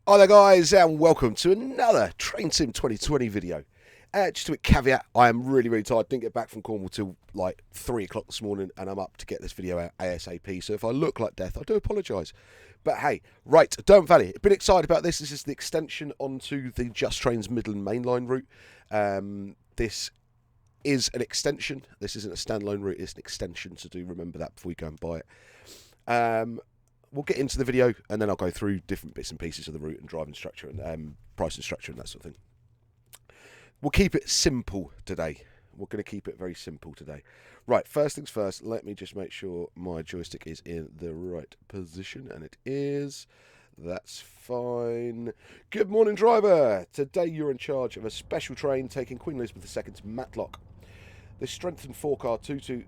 Hi there guys and welcome to another Train Sim 2020 video. Just a quick caveat, I am really tired. Didn't get back from Cornwall till like 3 o'clock this morning and I'm up to get this video out ASAP. So if I look like death, I do apologise. But hey, right, Derwent Valley. Been excited about this. This is the extension onto the Just Trains Midland mainline route. This is an extension. This isn't a standalone route, it's an extension, so do remember that before you go and buy it. We'll get into the video and then I'll go through different bits and pieces of the route and driving structure and pricing structure and that sort of thing. We'll keep it simple today. We're going to keep it very simple today. Right, first things first, let me just make sure my joystick is in the right position, and it is. That's fine. Good morning, driver. Today you're in charge of a special train taking Queen Elizabeth II to Matlock. This strengthened 4-car 222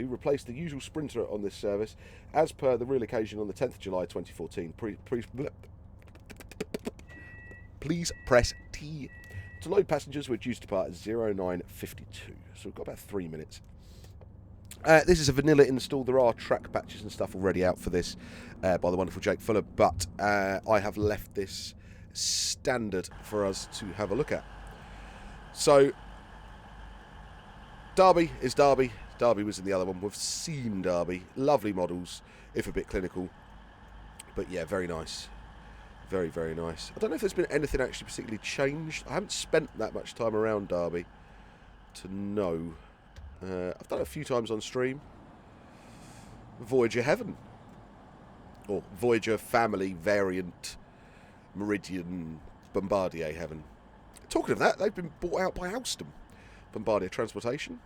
replaced the usual sprinter on this service as per the real occasion on the 10th of July 2014. Please press T. To load passengers, we're due to depart at 09:52, so we've got about 3 minutes. This is a vanilla install. There are track patches and stuff already out for this by the wonderful Jake Fuller, but I have left this standard for us to have a look at. So Derby is Derby. Derby was in the other one. We've seen Derby. Lovely models, if a bit clinical. But yeah, very nice. Very nice. I don't know if there's been anything actually particularly changed. I haven't spent that much time around Derby to know. I've done it a few times on stream. Voyager Heaven. Or Voyager Family Variant Meridian Bombardier Heaven. Talking of that, they've been bought out by Alstom. Bombardier Transportation,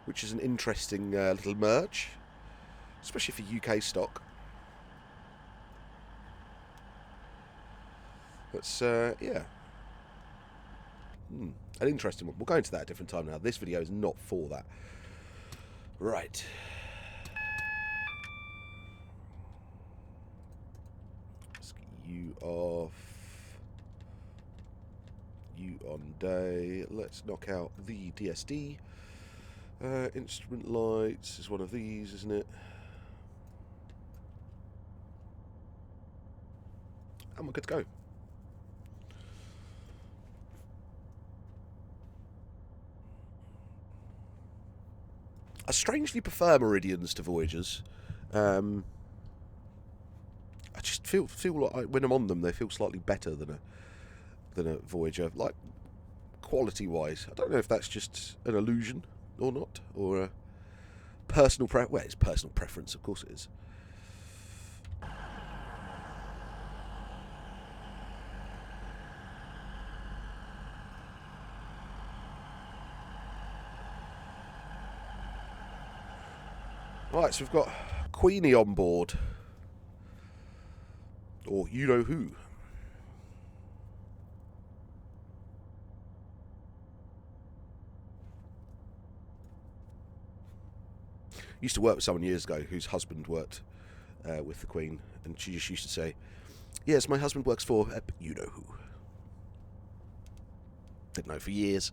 which is an interesting little merge, especially for UK stock. That's yeah, an interesting one. We'll go into that at a different time now. This video is not for that. Right. Let's get you off. You on day. Let's knock out the DSD. Instrument lights is one of these, isn't it? And we're good to go. I strangely prefer Meridians to Voyagers. I just feel like when I'm on them, they feel slightly better than a Voyager, like quality wise. I don't know if that's just an illusion or not, or a personal well, it's personal preference, of course it is. Right, so we've got Queenie on board, or you know who. Used to work with someone years ago whose husband worked with the Queen, and she just used to say, "Yes, my husband works for you know who." Didn't know for years.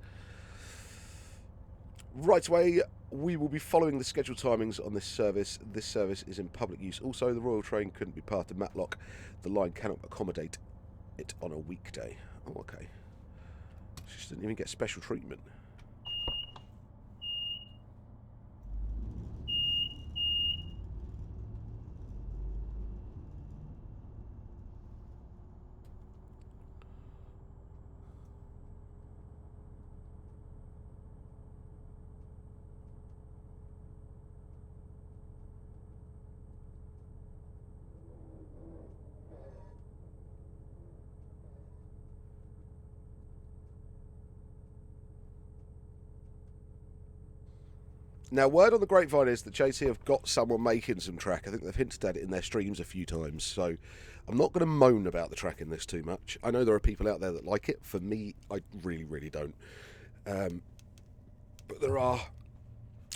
Right away, we will be following the scheduled timings on this service. This service is in public use. Also, the Royal Train couldn't be part of Matlock. The line cannot accommodate it on a weekday. Oh, okay. She just didn't even get special treatment. Now, word on the grapevine is that JT have got someone making some track. I think they've hinted at it in their streams a few times. So I'm not going to moan about the track in this too much. I know there are people out there that like it. For me, I really don't. But there are.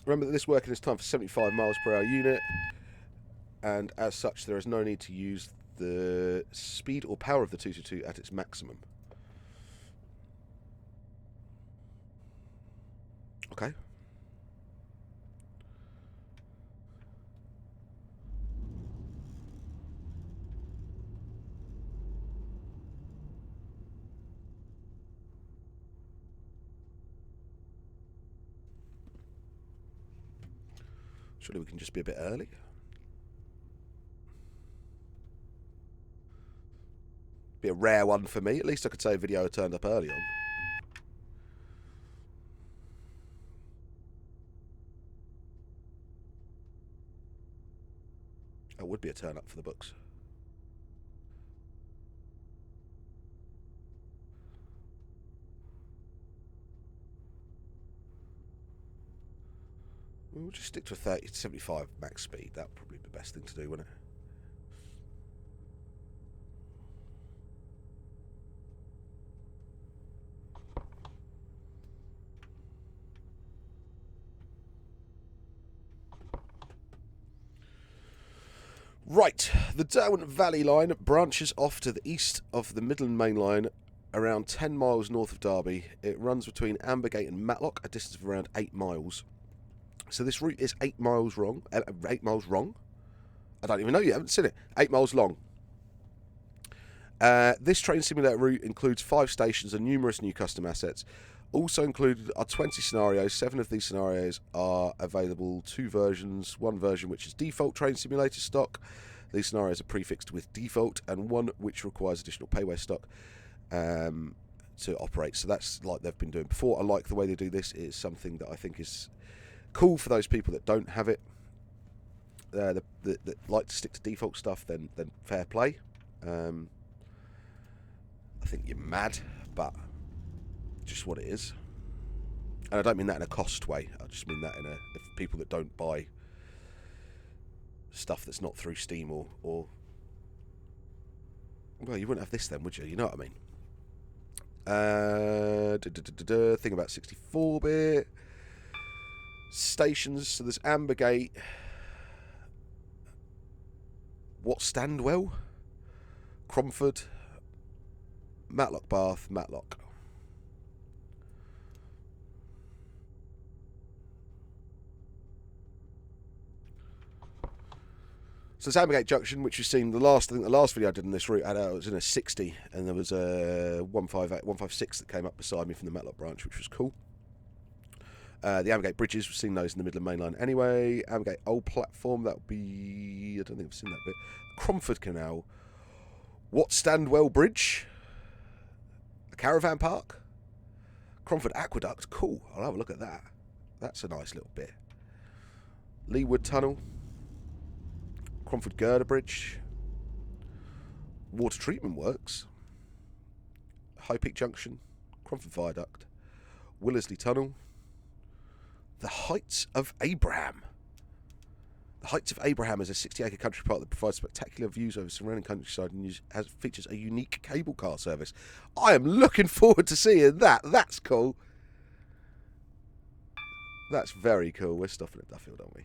Remember that this working is timed for 75 miles per hour unit. And as such, there is no need to use the speed or power of the 222 at its maximum. Okay. Surely we can just be a bit early. Be a rare one for me. At least I could say a video turned up early on. That would be a turn up for the books. We'll just stick to a 30 to 75 max speed. That would probably be the best thing to do, wouldn't it? Right, the Derwent Valley line branches off to the east of the Midland Main Line around 10 miles north of Derby. It runs between Ambergate and Matlock, a distance of around 8 miles. So this route is 8 miles wrong. 8 miles wrong? I don't even know, you haven't seen it. 8 miles long. This train simulator route includes 5 stations and numerous new custom assets. Also included are 20 scenarios. 7 of these scenarios are available. 2 versions. One version which is default train simulator stock. These scenarios are prefixed with default, and one which requires additional payware stock to operate. So that's like they've been doing before. I like the way they do this. It's something that I think is cool for those people that don't have it. That like to stick to default stuff, then fair play. I think you're mad, but just what it is. And I don't mean that in a cost way. I just mean that in a if people that don't buy stuff that's not through Steam or well, you wouldn't have this then, would you? You know what I mean? Thing about 64-bit stations. So there's Ambergate. What Standwell? Cromford. Matlock Bath. Matlock. So it's Ambergate Junction, which you've seen I think the last video I did in this route, it was in a 60, and there was a 156 that came up beside me from the Matlock branch, which was cool. The Ambergate bridges, we've seen those in the Midland Main Line anyway. Ambergate Old Platform, that would be, I don't think I've seen that bit. Cromford Canal. What Standwell Bridge? A caravan park? Cromford Aqueduct, cool, I'll have a look at that. That's a nice little bit. Leewood Tunnel. Cromford Girder Bridge. Water Treatment Works. High Peak Junction. Cromford Viaduct. Willersley Tunnel. The Heights of Abraham. The Heights of Abraham is a 60-acre country park that provides spectacular views over surrounding countryside and features a unique cable car service. I am looking forward to seeing that. That's cool. That's very cool. We're stopping at Duffield, aren't we?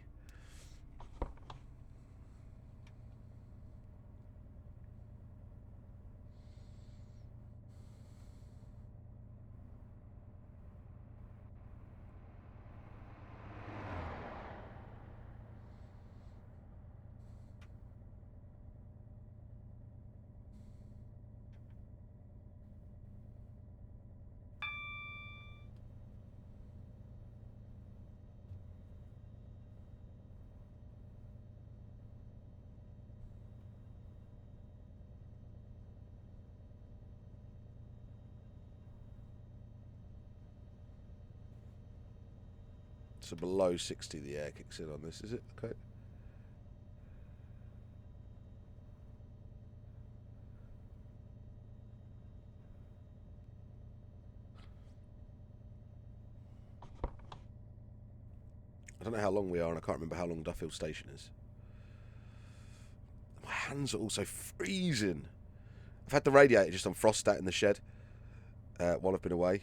So below 60 the air kicks in on this, is it? Okay. I don't know how long we are, and I can't remember how long Duffield Station is. My hands are also freezing. I've had the radiator just on frost stat in the shed while I've been away.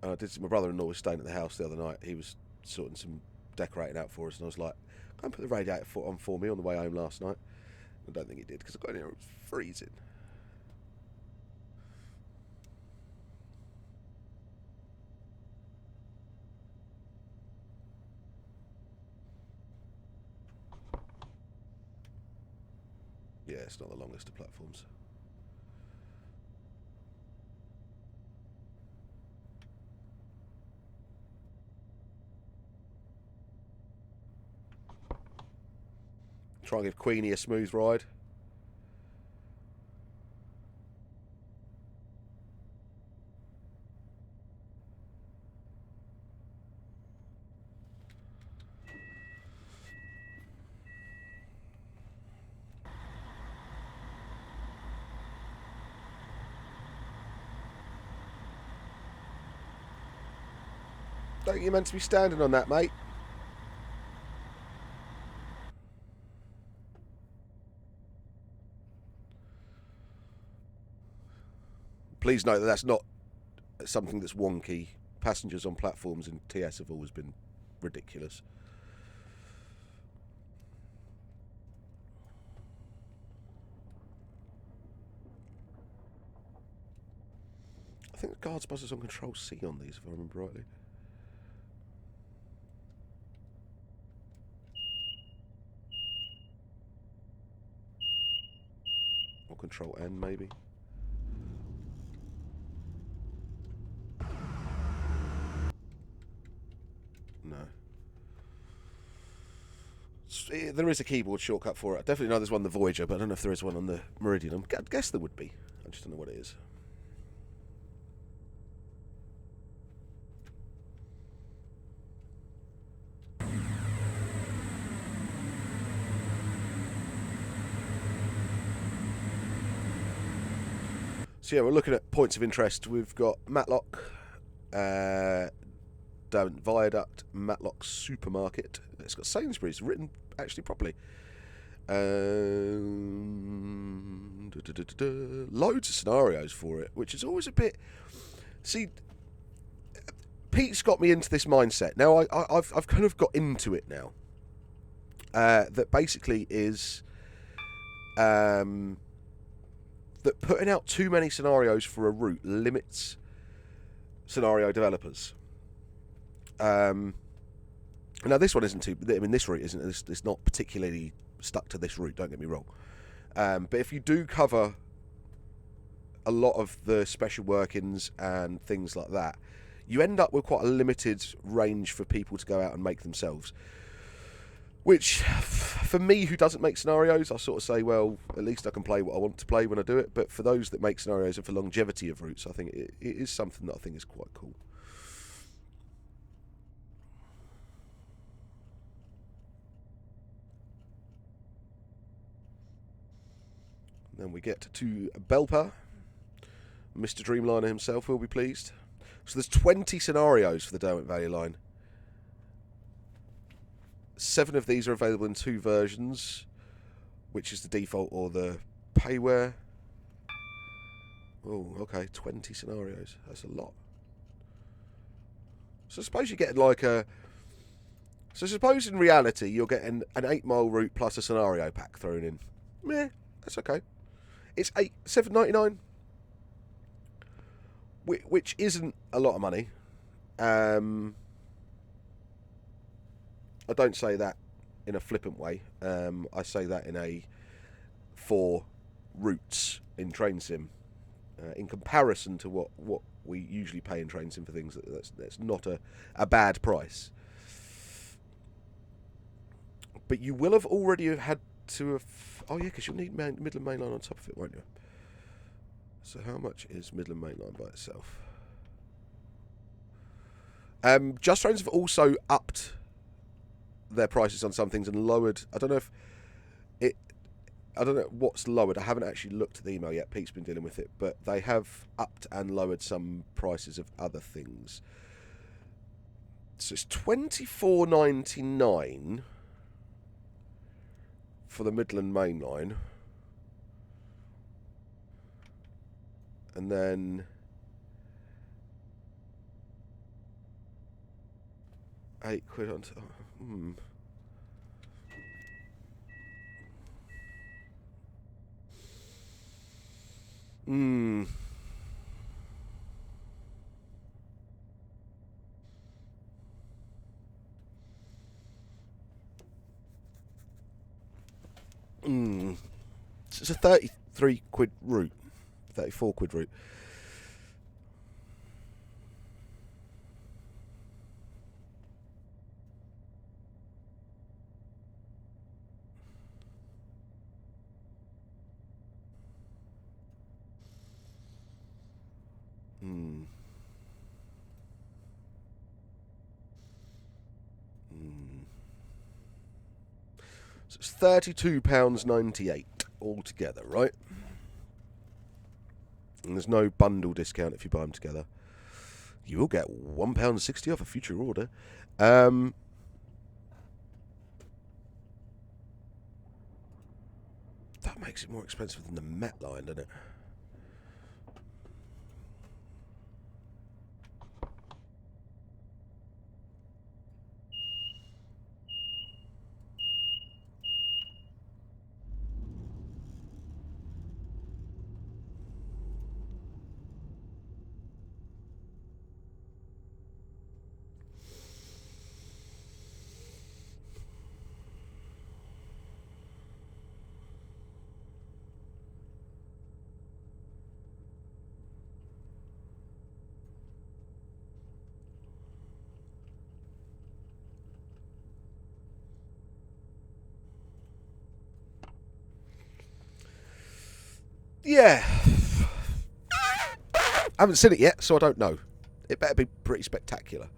My brother-in-law was staying at the house the other night. He was sorting some decorating out for us, and I was like, "Go and put the radiator on for me on the way home last night." I don't think he did, because I got in here, it was freezing. Yeah, it's not the longest of platforms. Try and give Queenie a smooth ride. Don't you meant to be standing on that, mate? Please note that that's not something that's wonky. Passengers on platforms in TS have always been ridiculous. I think the guard's buzzer's on Control C on these, if I remember rightly. Or Control N, maybe. No. There is a keyboard shortcut for it. I definitely know there's one on the Voyager, but I don't know if there is one on the Meridian. I guess there would be. I just don't know what it is. So yeah, we're looking at points of interest. We've got Matlock, Derwent Viaduct, Matlock Supermarket. It's got Sainsbury's written actually properly. Loads of scenarios for it, which is always a bit. See, Pete's got me into this mindset. Now I've kind of got into it now. That basically is that putting out too many scenarios for a route limits scenario developers. Now this one isn't too. I mean, this route isn't. It's not particularly stuck to this route. Don't get me wrong. But if you do cover a lot of the special workings and things like that, you end up with quite a limited range for people to go out and make themselves. Which, for me, who doesn't make scenarios, I sort of say, well, at least I can play what I want to play when I do it. But for those that make scenarios and for longevity of routes, I think it is something that I think is quite cool. Then we get to Belper. Mr. Dreamliner himself will be pleased. So there's 20 scenarios for the Derwent Valley line. 7 of these are available in 2 versions, which is the default or the payware. Oh, okay, 20 scenarios. That's a lot. So suppose you're getting like a... So suppose in reality you're getting an 8-mile route plus a scenario pack thrown in. Meh, that's okay. It's $7.99, which isn't a lot of money. I don't say that in a flippant way. I say that in a for routes in Train Sim. In comparison to what we usually pay in Train Sim for things, that's not a bad price. But you will have already had to have... Oh yeah, because you'll need Midland Main Line on top of it, won't you? So how much is Midland Main Line by itself? Just Trains have also upped their prices on some things and lowered. I don't know what's lowered. I haven't actually looked at the email yet. Pete's been dealing with it, but they have upped and lowered some prices of other things. So it's $24.99 for the Midland Main Line, and then £8 on top. It's a 33 quid route, 34 quid route. Hmm. Hmm. So it's £32.98 altogether, right? And there's no bundle discount if you buy them together. You will get £1.60 off a future order. That makes it more expensive than the Met line, doesn't it? Yeah. I haven't seen it yet, so I don't know. It better be pretty spectacular.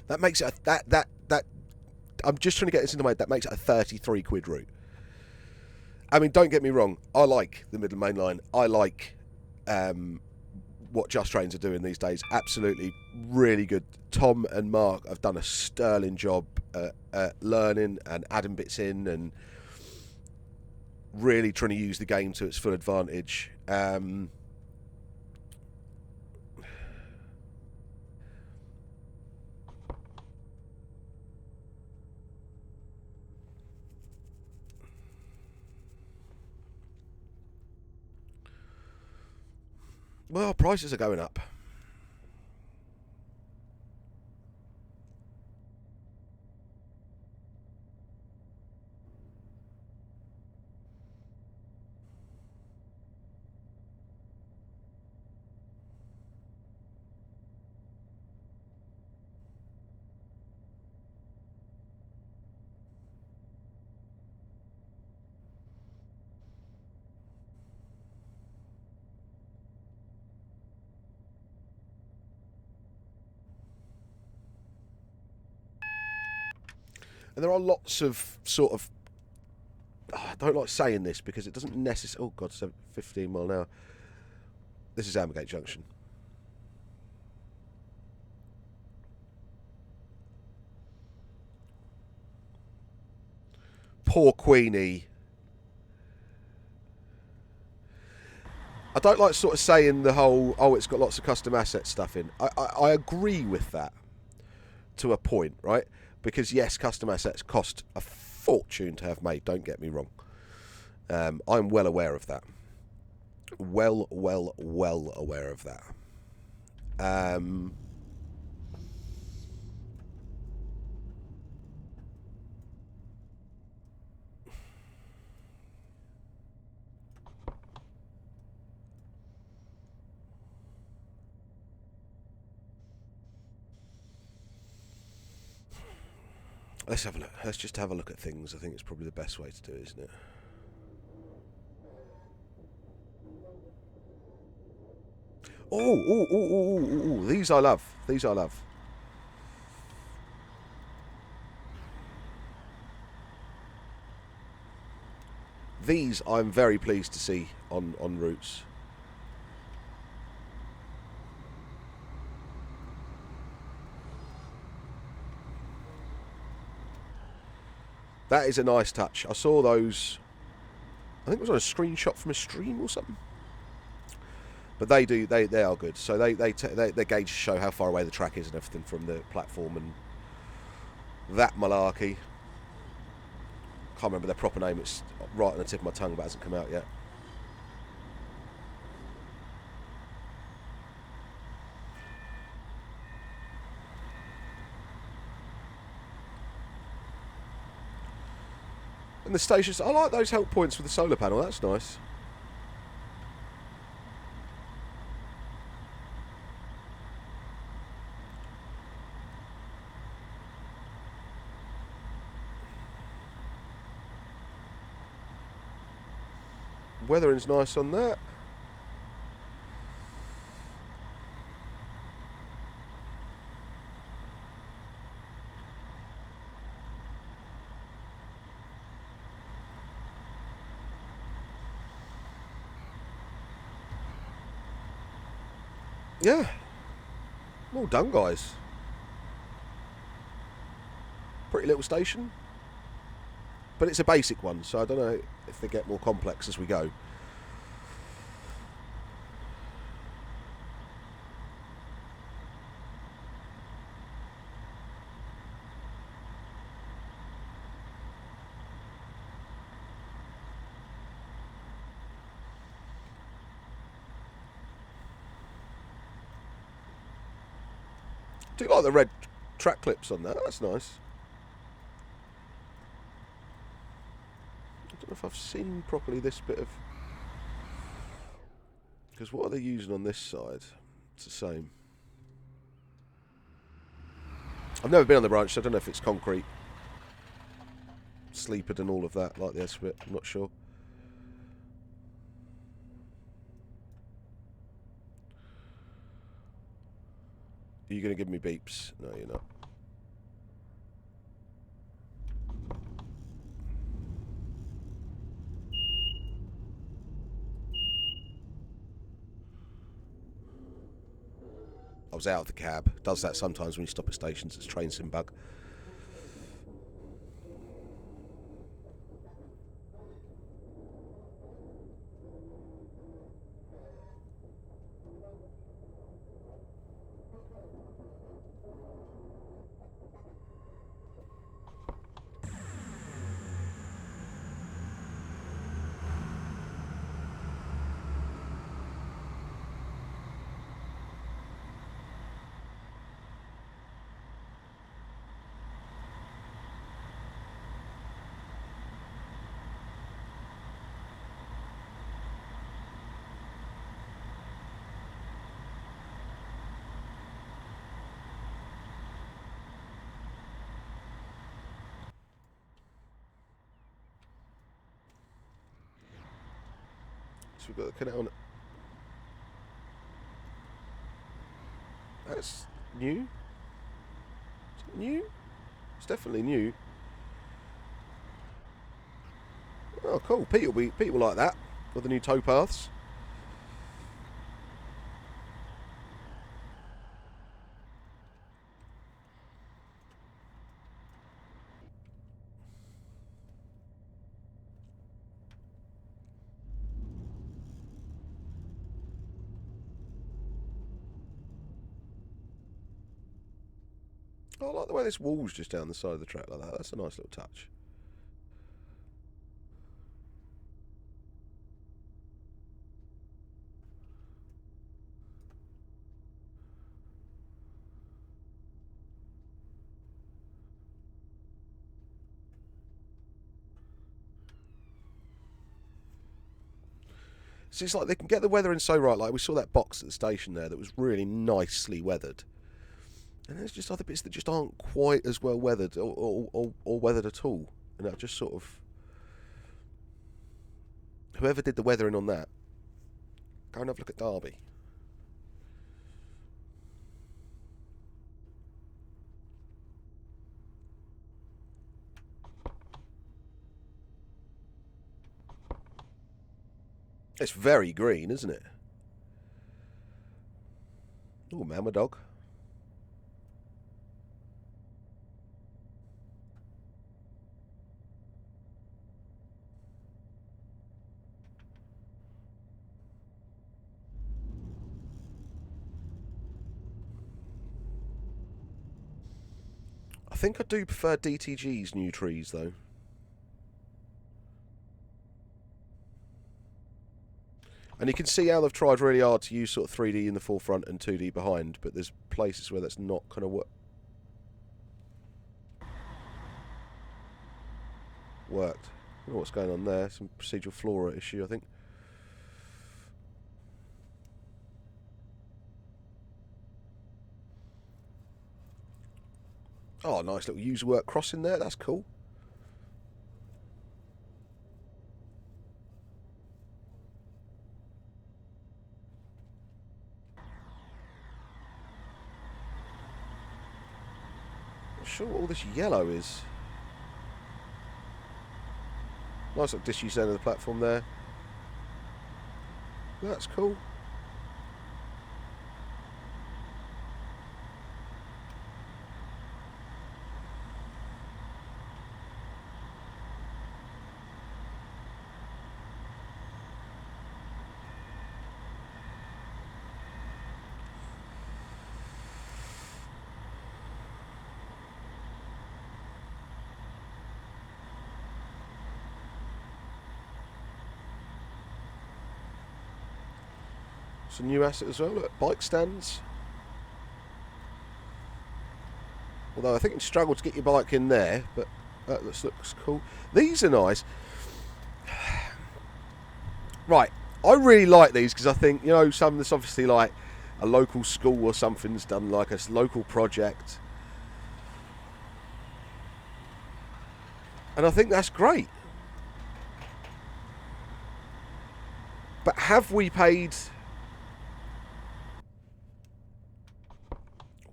That makes it that. I'm just trying to get this into my head. That makes it a 33 quid route. I mean, don't get me wrong. I like the Middle Main Line. I like what Just Trains are doing these days. Absolutely, really good. Tom and Mark have done a sterling job at learning and adding bits in and really trying to use the game to its full advantage. Well, prices are going up. And there are lots of sort of. I don't like saying this because it doesn't necessarily. Oh God, 15 mile an hour. This is Ambergate Junction. Poor Queenie. I don't like sort of saying the whole, oh, it's got lots of custom asset stuff in. I agree with that to a point, right? Because yes, custom assets cost a fortune to have made, don't get me wrong. I'm well aware of that. Well aware of that. Let's have a look. Let's just have a look at things. I think it's probably the best way to do it, isn't it? Oh, these I love. These I love. These I'm very pleased to see on routes. That is a nice touch. I saw those. I think it was on a screenshot from a stream or something. But they do. They are good. So they gauge show how far away the track is and everything from the platform and that malarkey. Can't remember their proper name. It's right on the tip of my tongue, but hasn't come out yet. And the stations, I like those help points with the solar panel. That's nice. Weathering's nice on that. Yeah. Well done, guys. Pretty little station. But it's a basic one, so I don't know if they get more complex as we go. Do you like the red track clips on that? That's nice. I don't know if I've seen properly this bit of... Because what are they using on this side? It's the same. I've never been on the branch, so I don't know if it's concrete. Sleepered and all of that, like the S bit. I'm not sure. Are you going to give me beeps? No, you're not. I was out of the cab. Does that sometimes when you stop at stations. It's train sim bug. So we've got the canal on. That's new. Is it new? It's definitely new. Oh, cool. Pete will like that with the new towpaths. Oh, I like the way this wall's just down the side of the track like that. That's a nice little touch. So it's like they can get the weathering so right. Like we saw that box at the station there that was really nicely weathered. And there's just other bits that just aren't quite as well weathered or weathered at all. And that just sort of... Whoever did the weathering on that, go and have a look at Derby. It's very green, isn't it? Oh, man, my dog. I think I do prefer DTG's new trees, though. And you can see how they've tried really hard to use sort of 3D in the forefront and 2D behind, but there's places where that's not kind of worked. I don't know what's going on there. Some procedural flora issue, I think. Oh, nice little user work crossing there. That's cool. sure what all this yellow is. Nice little disused end of the platform there. That's cool. It's a new asset as well. Look, bike stands. Although I think you struggle to get your bike in there, but that looks cool. These are nice. Right, I really like these because I think, you know, some that's obviously like a local school or something's done like a local project. And I think that's great. But have we paid...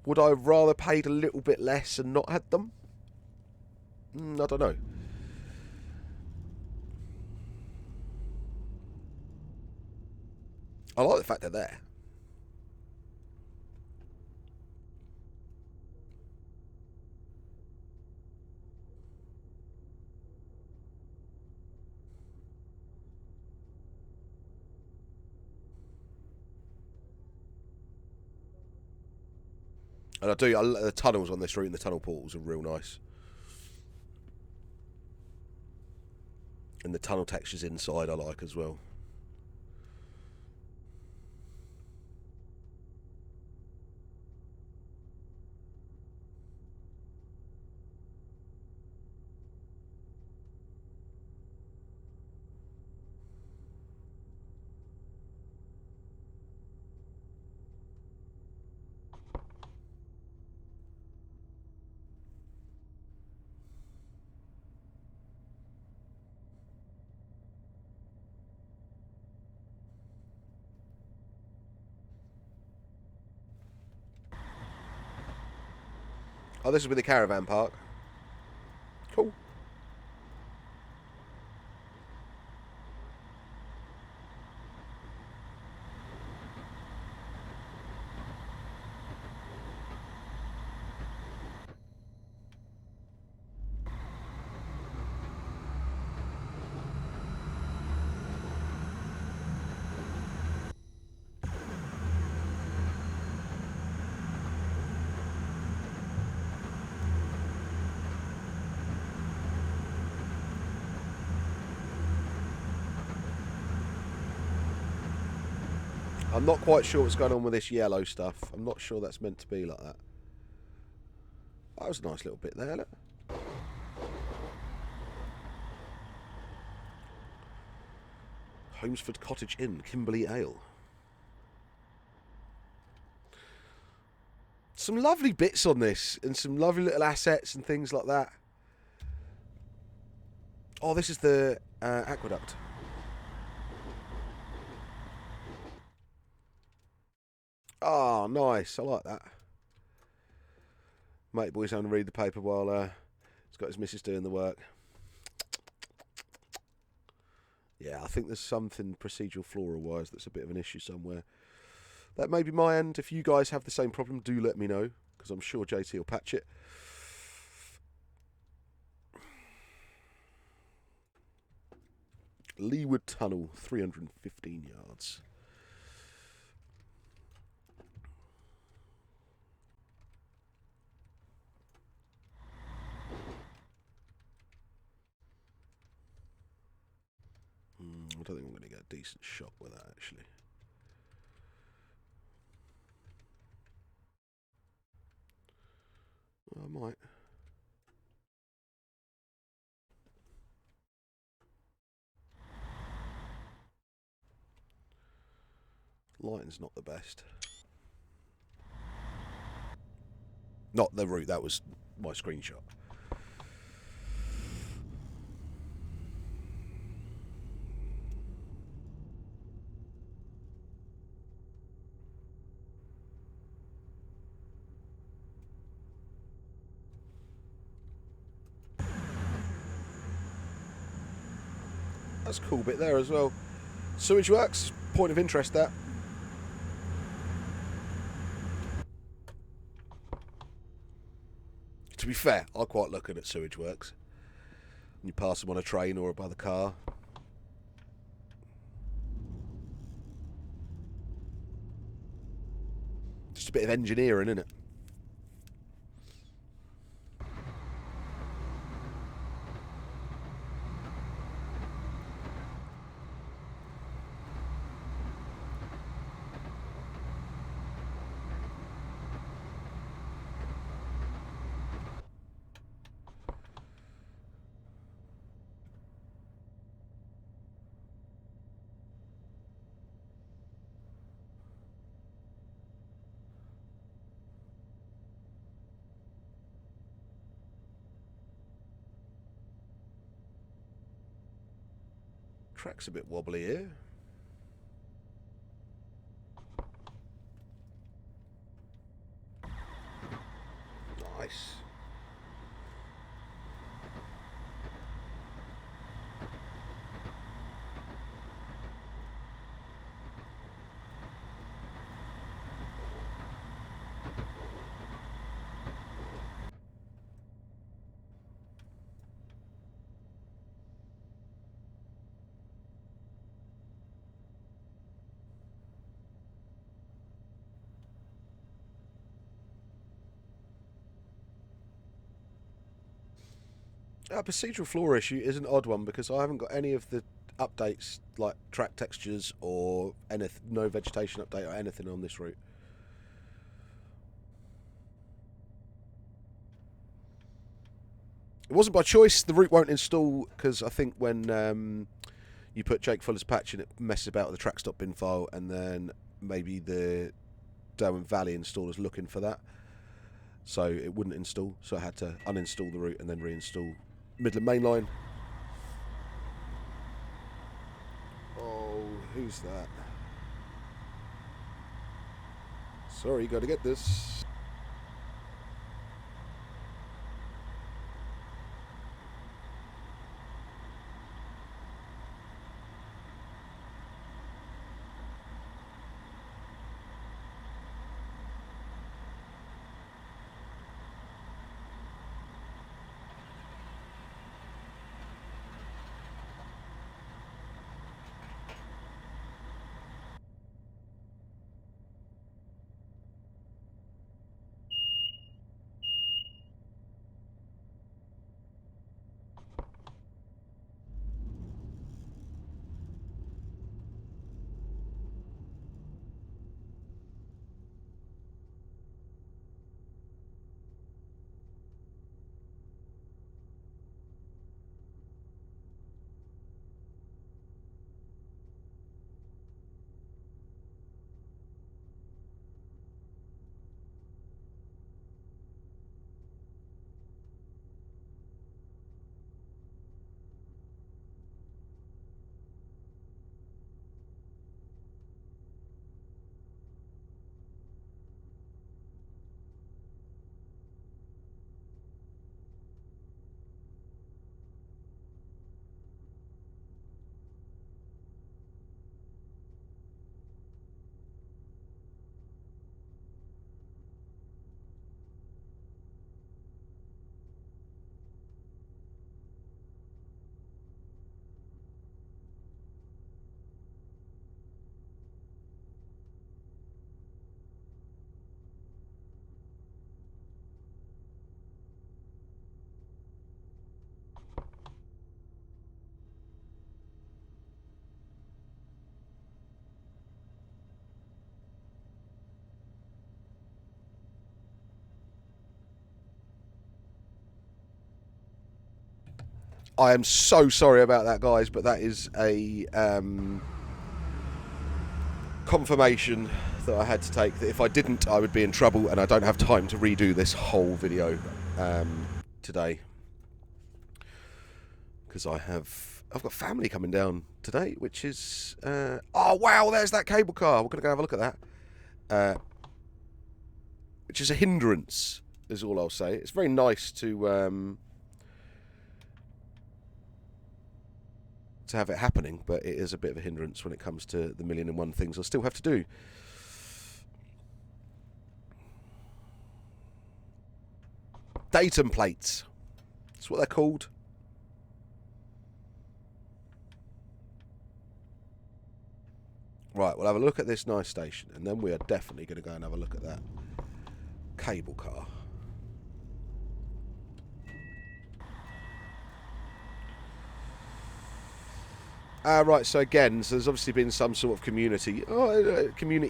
Would I have rather paid a little bit less and not had them? I don't know. I like the fact they're there. And I like the tunnels on this route and the tunnel portals are real nice. And the tunnel textures inside I like as well. Oh, this is with the caravan park. Cool. I'm not quite sure what's going on with this yellow stuff. I'm not sure that's meant to be like that. That was a nice little bit there, look. Holmesford Cottage Inn, Kimberley Ale. Some lovely bits on this, and some lovely little assets and things like that. Oh, this is the aqueduct. Oh, nice. I like that. Mate boy's having to read the paper while he's got his missus doing the work. Yeah, I think there's something procedural floral-wise that's a bit of an issue somewhere. That may be my end. If you guys have the same problem, do let me know, because I'm sure JT will patch it. Leeward Tunnel, 315 yards. I don't think I'm going to get a decent shot with that, actually. I might. Lighting's not the best. Not the route, that was my screenshot. That's a cool bit there as well. Sewage works, point of interest that. To be fair, I quite look at sewage works. You pass them on a train or by the car. Just a bit of engineering, isn't it? Track's a bit wobbly here. Nice. Procedural floor issue is an odd one because I haven't got any of the updates like track textures or anything, no vegetation update or anything on this route. It wasn't by choice. The route won't install because I think when you put Jake Fuller's patch in, it messes about with the track stop bin file, and then maybe the Derwent Valley installer's looking for that, so it wouldn't install. So I had to uninstall the route and then reinstall Midland Mainline. Oh, who's that? Sorry, got to get this. I am so sorry about that, guys, but that is a confirmation that I had to take, that if I didn't, I would be in trouble, and I don't have time to redo this whole video today because I've got family coming down today, which is oh wow, there's that cable car. We're gonna go have a look at that, which is a hindrance, is all I'll say. It's very nice to to have it happening, but it is a bit of a hindrance when it comes to the 1,000,001 things I still have to do. Datum plates. That's what they're called. Right, we'll have a look at this nice station, and then we are definitely going to go and have a look at that cable car. Right, so again, so there's obviously been some sort of community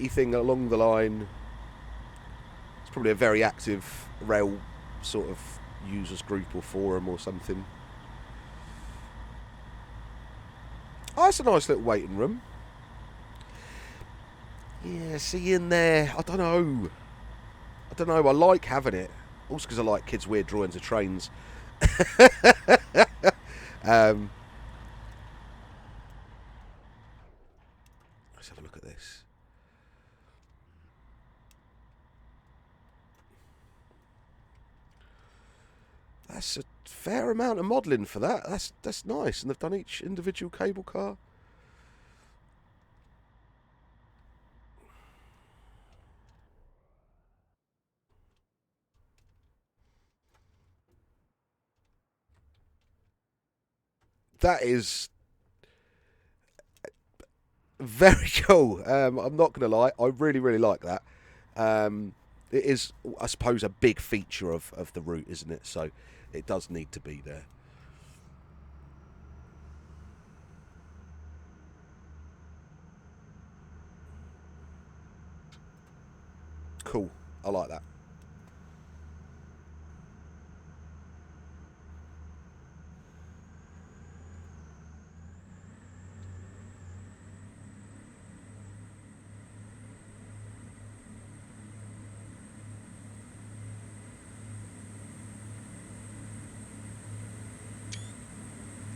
thing along the line. It's probably a very active rail sort of users group or forum or something. Oh, that's a nice little waiting room. Yeah, see in there, I don't know. I like having it. Also because I like kids' weird drawings of trains. Let's have a look at this. That's a fair amount of modelling for that. That's nice. And they've done each individual cable car. That is very cool. I'm not going to lie. I really, really like that. It is, I suppose, a big feature of the route, isn't it? So it does need to be there. Cool. I like that.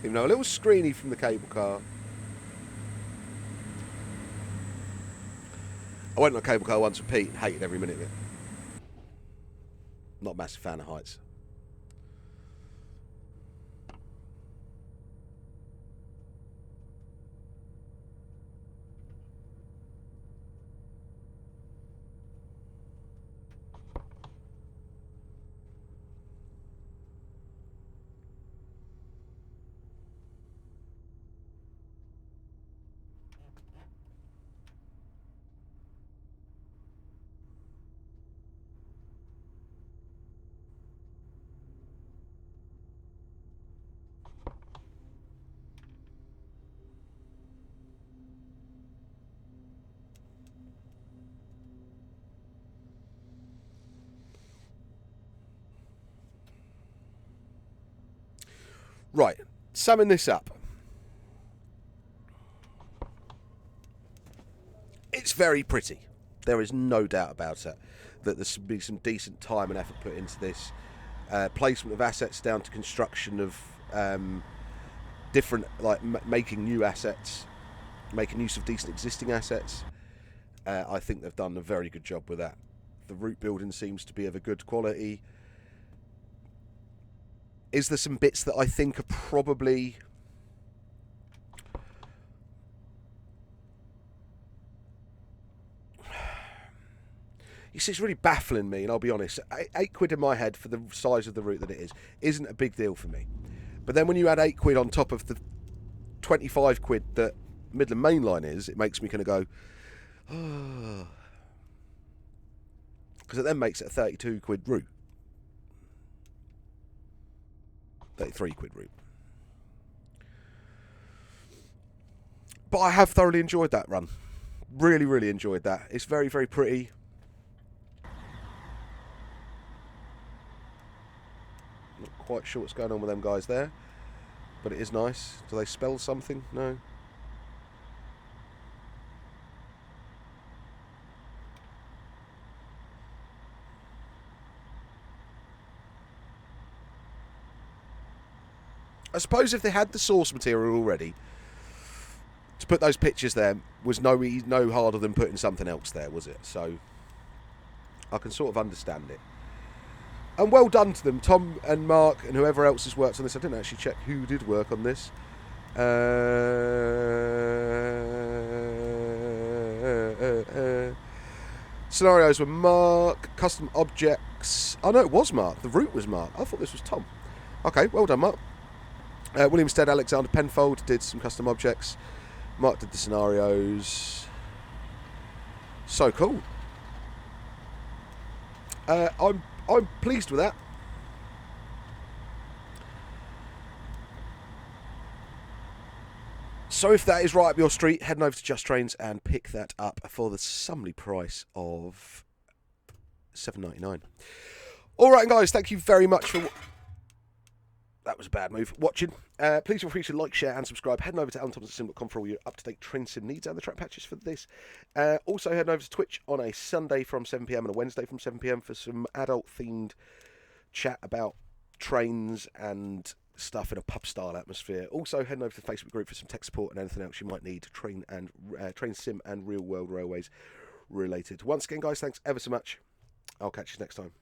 Even though a little screeny from the cable car. I went on a cable car once with Pete and hated every minute of it. Not a massive fan of heights. Right, summing this up. It's very pretty. There is no doubt about it. That there should be some decent time and effort put into this. Placement of assets down to construction of different, like making new assets, making use of decent existing assets. I think they've done a very good job with that. The route building seems to be of a good quality. Is there some bits that I think are probably... You see, it's really baffling me, and I'll be honest. £8 in my head for the size of the route that it isn't a big deal for me. But then when you add £8 on top of the £25 that Midland Main Line is, it makes me kind of go, oh. Because it then makes it a £32 route. £33 route. But I have thoroughly enjoyed that run. Really, really enjoyed that. It's very, very pretty. Not quite sure what's going on with them guys there. But it is nice. Do they spell something? No. I suppose if they had the source material already, to put those pictures there was no harder than putting something else there, was it? So I can sort of understand it. And well done to them, Tom and Mark and whoever else has worked on this. I didn't actually check who did work on this. Scenarios were Mark. Custom objects. Oh no, it was Mark. The route was Mark. I thought this was Tom. Okay, well done, Mark. William Stead, Alexander Penfold did some custom objects. Mark did the scenarios. So cool. I'm pleased with that. So if that is right up your street, head over to Just Trains and pick that up for the summary price of $7.99. All right, guys, thank you very much for... That was a bad move. Watching. Please feel free to like, share, and subscribe. Head over to AlanThompsonSim.com for all your up-to-date train sim needs and the track patches for this. Also, head over to Twitch on a Sunday from 7 PM and a Wednesday from 7 PM for some adult-themed chat about trains and stuff in a pub-style atmosphere. Also, head over to the Facebook group for some tech support and anything else you might need train sim and real-world railways related. Once again, guys, thanks ever so much. I'll catch you next time.